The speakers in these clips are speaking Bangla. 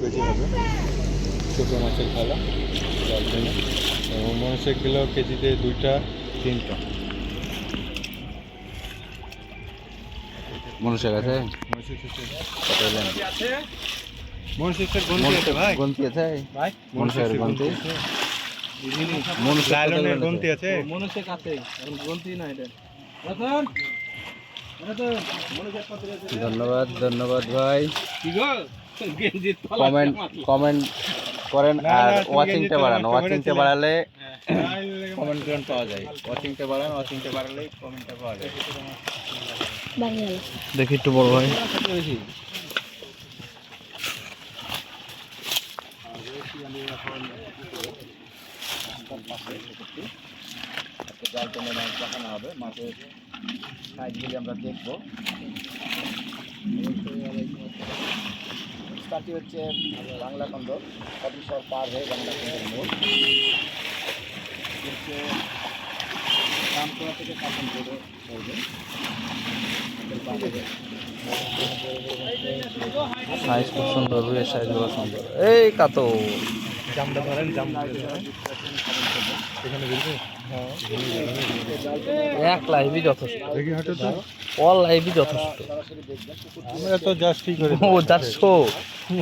কেজি হবে ছোটো মাছের খালা জল টেনে এবং মনসা কিলো কেজিতে 2টা 3টা মনুষ্যের কাছে মনসের গন্তি আছে ভাই গন্তি আছে ভাই মনুষ্যের গন্তি লাইলনের গন্তি আছে মনুষ্যের কাছে গন্তি না এটা ধন্যবাদ ধন্যবাদ ভাই কি গো গেঞ্জির তলা কমেন্ট করেন না, আর না, তুমি ওয়াচিংটা গেঞ্জি বাড়ান তো ওয়াচিংটা কমেন্টে বাড়ালে কমেন্ট কমেন্ট পাওয়া যায় ওয়াচিংটা বাড়ান ওয়াচিংটা বাড়ালে কমেন্টটা পাওয়া যায় দেখি একটু বড় ভাই জাল টেনে মাছ দেখানো হবে মাছের সাইজগুলি আমরা দেখবো স্টার্টি হচ্ছে বাংলা খন্ড কপিশর পার হয়ে বাংলা খন্ডের মোড় হচ্ছে রামপুরা থেকে শাসন করে পড়বে সাইজ খুব সুন্দর রুইয়ের সাইজ বড় সুন্দর এই কাতো জামটা ধরেন জাম এখানে বুঝবে এক লাইভই যথেষ্ট দেখি হাঁটো তো অল লাইভই যথেষ্ট আমরা তো জাস্ট কি করে ও 400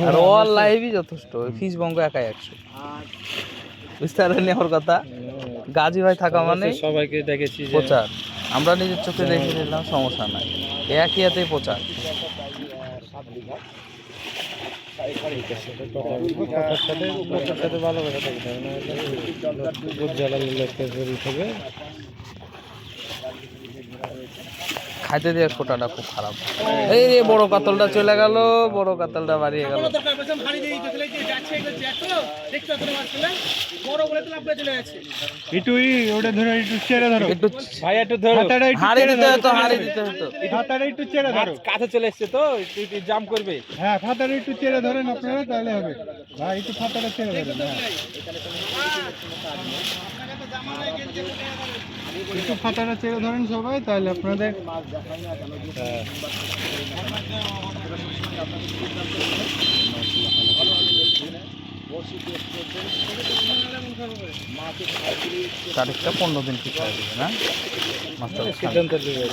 আর অল লাইভই যথেষ্ট ফিস বঙ্গ একাই 100 বুঝতে পারলেন ওর কথা গাজী ভাই থাকা মানে সবাইকে দেখেছি যে প্রচার আমরা নিজের চোখে দেখে নিলাম সমস্যা নাই একই হাতেই প্রচার সাথে ভালো কথা থাকতে হবে না জ্বালানি লোককে শরীর হবে খাইতে দিয়ে ফোটাটা খুব খারাপ এই রে বড় কাতলটা চলে গেল বড় কাতলটা বাড়িয়ে গেল একটু ওটা ধরো একটু চেড়ে ধরো একটু ভাই একটু ধরো হাতাটা একটু হাড়ি চেড়ে দিতে ধরো, হতো হাড়ি দিতে হতো হাতাটা একটু চেড়ে ধরো কাছে চলে এসছে তো একটু জাম করবে হ্যাঁ ফাতাটা একটু চেড়ে ধরেন আপনারা তাহলে হবে ভাই একটু ফাতাটা চেড়ে ধরেন হ্যাঁ একটু ফাতাটা চেড়ে ধরেন সবাই তাহলে আপনাদের হ্যাঁ। তারিখটা 15 দিন ঠিক হয়ে যাবে না মাস্টার সিদ্ধান্ত নেবে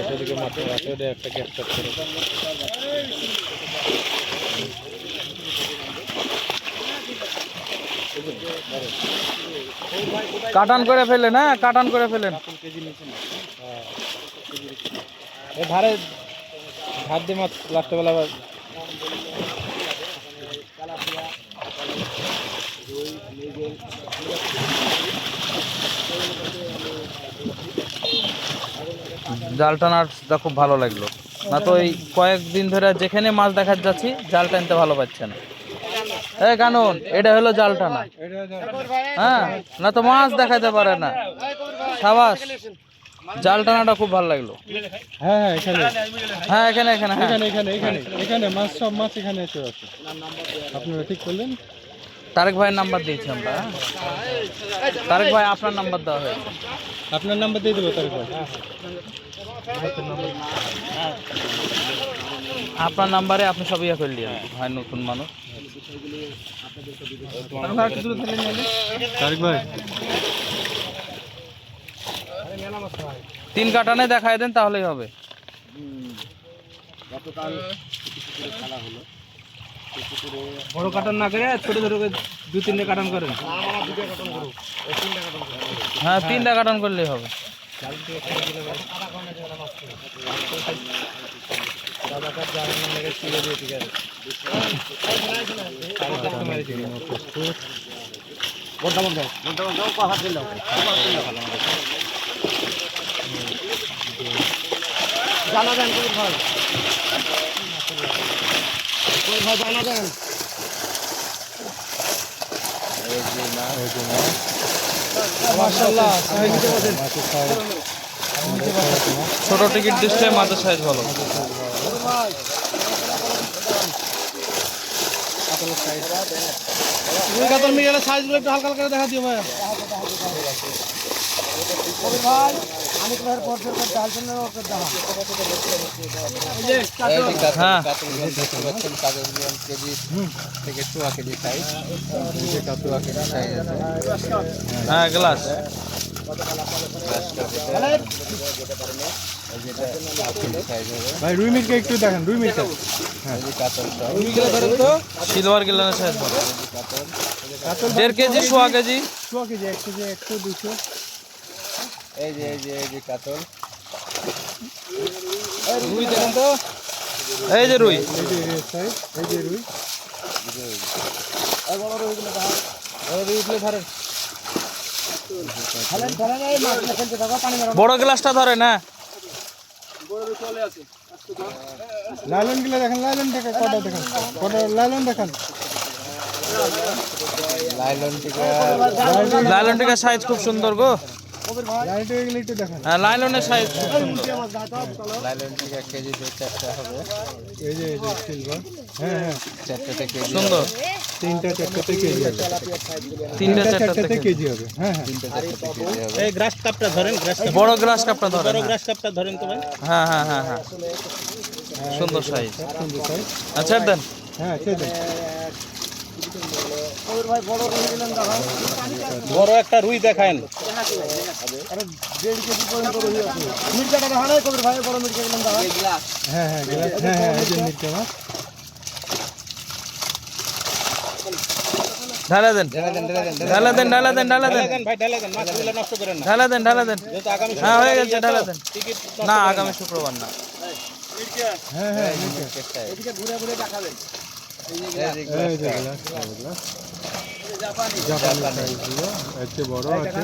সেদিকে মাত্র আছে ওটা একটা ক্যাপচার করে কাটান করে ফেলেন হ্যাঁ কাটান করে ফেলেন ধারে ধার দিয়ে মাছ লাস্টে বেলা আবার জাল টানাটা খুব ভালো লাগলো না তো এই কয়েকদিন ধরে যেখানে মাছ দেখা যাচ্ছি জাল টানতে ভালো পাচ্ছে না এই কানুন এটা হলো জাল টানা হ্যাঁ না তো মাছ দেখাতে পারে না সাবাস জাল টানাটা খুব ভালো লাগলো হ্যাঁ এখানে হ্যাঁ এখানে এখানে হ্যাঁ এখানে এখানে এখানে এখানে মাছ সব মাছ এখানে এসে আছে আপনারা ঠিক করলেন তারেক ভাইয়ের নাম্বার দিয়েছি আমরা হ্যাঁ? তারেক ভাই আপনার নাম্বার দেওয়া হয়েছে আপনার নাম্বার দিয়ে দেবো তারপর আপনার নাম্বারে আপনি সব ইয়ে করে নিন ভাই নতুন মানুষ তারিক ভাই 3 কাটানে দেখায় দেন তাহলেই হবে বড় কাটান না করে ছোট ছোট করে 2-3টে কাটান করেন হ্যাঁ 3টা কাটান করলেই হবে জানা দেন ভাই ভাই জানা দেন মাশাআল্লাহ ছোট টিকিট ডিসপ্লে মাছের সাইজ ভালো দুই কাতল মিডিয়ামের সাইজগুলো একটু হালকা হালকা দেখা দিও ভাই ভাই হ্যাঁ কেজি থেকে 2 কেজি সাইজ, কাতুয়া কেজি সাইজ আছে। হ্যাঁ গ্লাস ভাই রুই মিরকা একটু দেখেন, রুই মিরকা। হ্যাঁ সিলভার গ্লাস সাইজ কাতল 1.5 কেজি 1.5 কেজি 100 কেজি, 1 কেজি 100 200। এই যে কাতল, রুই দেখেন তো, এই যে রুই এই যে সাইজ, এই যে রুই। বড় গ্লাসটা ধরে না। লালন গুলো দেখেন, লালন দেখেন, কটা দেখেন, কটা লালন দেখেন। লাইলনটিকা সাইজ খুব সুন্দর গো। লাইনটা এগুলো একটু দেখেন। হ্যাঁ লাইলনের সাইজ খুব সুন্দর। এই যে সিলভার, হ্যাঁ হ্যাঁ, 4টা কেজি সুন্দর 3টা 4টাতে কেজি হবে, 3টা 4টাতে 4টাতে কেজি হবে। হ্যাঁ হ্যাঁ, এই গ্রাস কাপটা ধরেন, গ্রাস কাপ, বড় গ্লাস কাপটা ধরে বড় গ্রাস কাপটা ধরেন তো ভাই। হ্যাঁ হ্যাঁ হ্যাঁ হ্যাঁ সুন্দর সাইজ। সুন্দর সাইজ। আচ্ছা দেন হ্যাঁ ছেড়ে বড় একটা রুই দেখান। হ্যাঁ হ্যাঁ গ্লাস, হ্যাঁ হ্যাঁ, এই যে মিরকা মাছ। ঢালা দেন ঢালা দেন ঢালা দেন ঢালা দেন দেন ভাই, ঢেলে দেন, মাছগুলো নষ্ট করেন না। ঢালা দেন ঢালা দেন। যেহেতু আগামী হ্যাঁ হয়ে গেছে ঢালা দেন। টিকিট না আগামী শুক্রবার না। হ্যাঁ হ্যাঁ মিরকা। এই যে গ্লাস, গ্লাস জাপানি সাইজগুলো, এর চেয়ে বড় আছে।